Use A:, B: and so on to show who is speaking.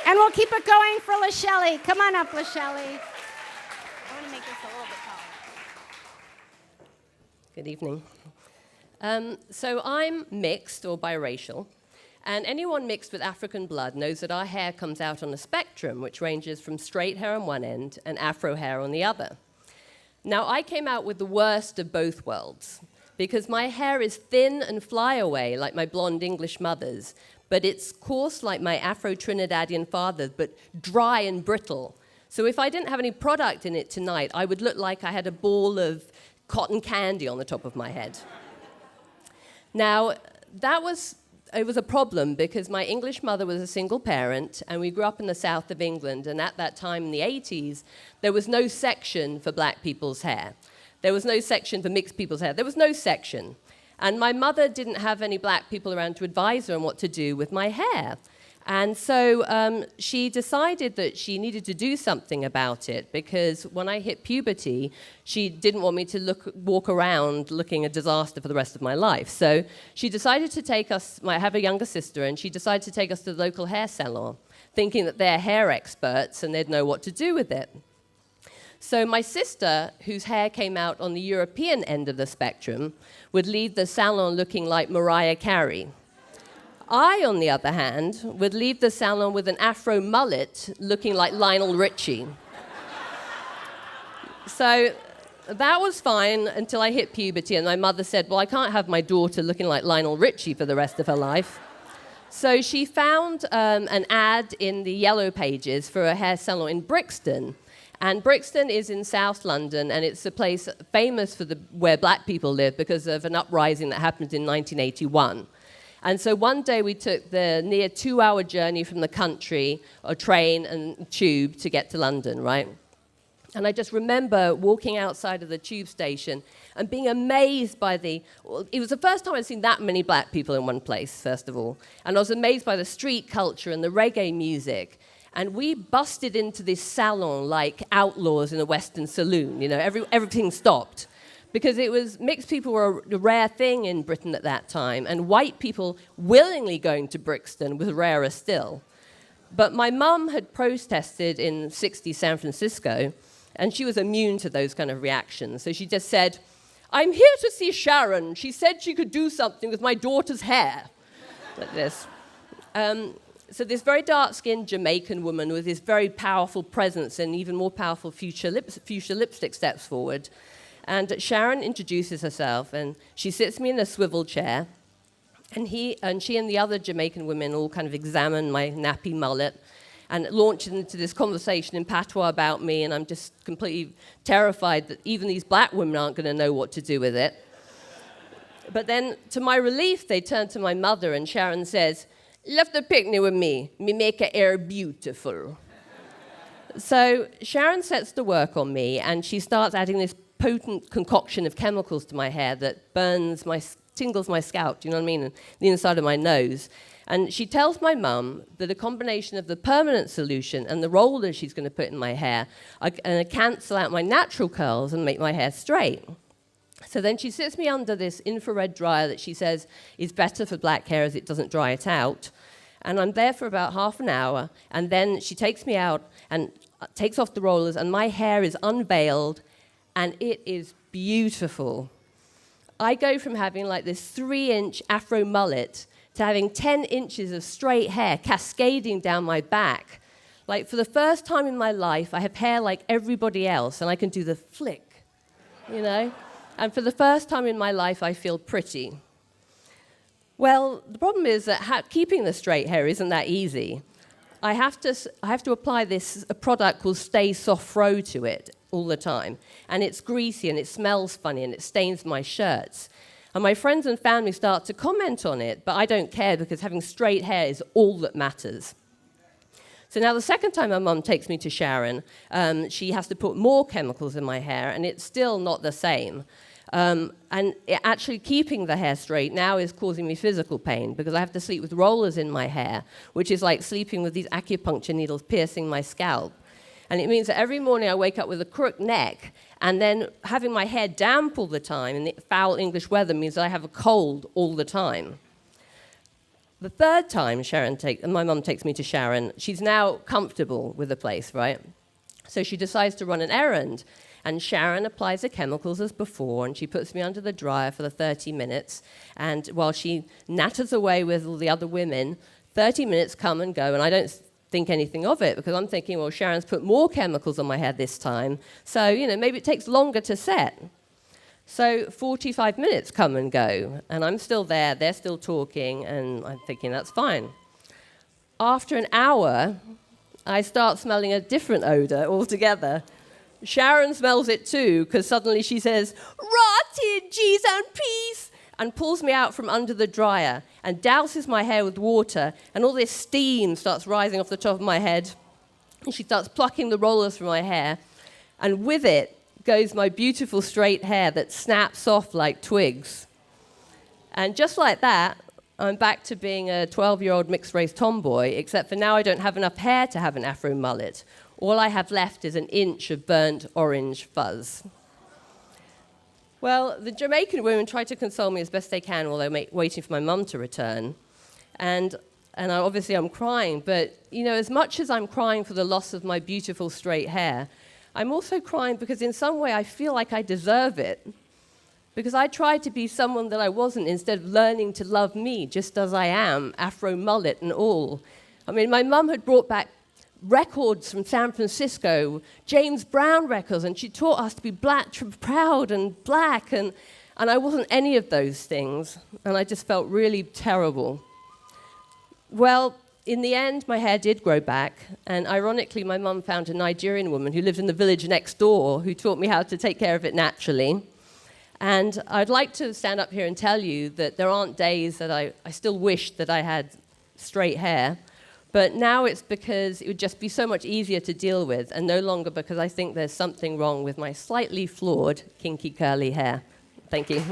A: And we'll keep it going for Lichelli. Come on up, Lichelli. I want to make this a little bit taller.
B: Good evening. So I'm mixed or biracial, and anyone mixed with African blood knows that our hair comes out on a spectrum which ranges from straight hair on one end and afro hair on the other. Now, I came out with the worst of both worlds because my hair is thin and flyaway like my blonde English mother's, but it's coarse like my Afro-Trinidadian father's, but dry and brittle. So if I didn't have any product in it tonight, I would look like I had a ball of cotton candy on the top of my head. Now, it was a problem because my English mother was a single parent, and we grew up in the south of England, and at that time in the 80s, there was no section for black people's hair. There was no section for mixed people's hair. There was no section. And my mother didn't have any black people around to advise her on what to do with my hair. And so she decided that she needed to do something about it because when I hit puberty, she didn't want me to walk around looking a disaster for the rest of my life. So she decided to take us, I have a younger sister, and she decided to take us to the local hair salon, thinking that they're hair experts and they'd know what to do with it. So my sister, whose hair came out on the European end of the spectrum, would leave the salon looking like Mariah Carey. I, on the other hand, would leave the salon with an afro mullet looking like Lionel Richie. So that was fine until I hit puberty, and my mother said, well, I can't have my daughter looking like Lionel Richie for the rest of her life. So she found an ad in the Yellow Pages for a hair salon in Brixton. And Brixton is in South London, and it's a place famous for where black people live because of an uprising that happened in 1981. And so one day we took the near 2-hour journey from the country, a train and tube to get to London, right? And I just remember walking outside of the tube station and being amazed by it was the first time I'd seen that many black people in one place, first of all. And I was amazed by the street culture and the reggae music. And we busted into this salon like outlaws in a Western saloon, you know, everything stopped. Because mixed people were a rare thing in Britain at that time, and white people willingly going to Brixton was rarer still. But my mum had protested in '60s San Francisco, and she was immune to those kind of reactions. So she just said, I'm here to see Sharon. She said she could do something with my daughter's hair. Like this. So this very dark-skinned Jamaican woman with this very powerful presence and even more powerful fuchsia lipstick steps forward. And Sharon introduces herself, and she sits me in a swivel chair, and she and the other Jamaican women all kind of examine my nappy mullet and launch into this conversation in patois about me, and I'm just completely terrified that even these black women aren't going to know what to do with it. But then, to my relief, they turn to my mother, and Sharon says, love the picnic with me make her hair beautiful. So Sharon sets to work on me, and she starts adding this potent concoction of chemicals to my hair that tingles my scalp, do you know what I mean, and the inside of my nose. And she tells my mum that a combination of the permanent solution and the roller she's going to put in my hair are going to cancel out my natural curls and make my hair straight. So then she sits me under this infrared dryer that she says is better for black hair as it doesn't dry it out. And I'm there for about half an hour, and then she takes me out and takes off the rollers, and my hair is unveiled, and it is beautiful. I go from having like this 3-inch afro mullet to having 10 inches of straight hair cascading down my back. Like, for the first time in my life, I have hair like everybody else, and I can do the flick, you know? And for the first time in my life, I feel pretty. Well, the problem is that keeping the straight hair isn't that easy. I have to apply a product called Stay Soft Fro to it all the time. And it's greasy, and it smells funny, and it stains my shirts. And my friends and family start to comment on it, but I don't care because having straight hair is all that matters. So now the second time my mum takes me to Sharon, she has to put more chemicals in my hair, and it's still not the same. Actually keeping the hair straight now is causing me physical pain because I have to sleep with rollers in my hair, which is like sleeping with these acupuncture needles piercing my scalp. And it means that every morning I wake up with a crooked neck, and then having my hair damp all the time in the foul English weather means that I have a cold all the time. The third time my mum takes me to Sharon, she's now comfortable with the place, right? So she decides to run an errand. And Sharon applies the chemicals as before, and she puts me under the dryer for the 30 minutes. And while she natters away with all the other women, 30 minutes come and go, and I don't think anything of it, because I'm thinking, well, Sharon's put more chemicals on my hair this time, so, maybe it takes longer to set. So 45 minutes come and go, and I'm still there, they're still talking, and I'm thinking, that's fine. After an hour, I start smelling a different odor altogether. Sharon smells it too, because suddenly she says, "Rotted cheese and peas," and pulls me out from under the dryer and douses my hair with water, and all this steam starts rising off the top of my head. And she starts plucking the rollers from my hair, and with it goes my beautiful straight hair that snaps off like twigs. And just like that, I'm back to being a 12-year-old mixed-race tomboy, except for now I don't have enough hair to have an afro mullet. All I have left is an inch of burnt orange fuzz. Well, the Jamaican women try to console me as best they can while they're waiting for my mum to return. And obviously I'm crying, but, as much as I'm crying for the loss of my beautiful straight hair, I'm also crying because in some way I feel like I deserve it. Because I tried to be someone that I wasn't instead of learning to love me just as I am, afro mullet and all. I mean, my mum had brought back records from San Francisco, James Brown records, and she taught us to be black, proud and black, and I wasn't any of those things, and I just felt really terrible. Well, in the end, my hair did grow back, and ironically, my mum found a Nigerian woman who lived in the village next door who taught me how to take care of it naturally. And I'd like to stand up here and tell you that there aren't days that I still wish that I had straight hair. But now it's because it would just be so much easier to deal with, and no longer because I think there's something wrong with my slightly flawed, kinky, curly hair. Thank you.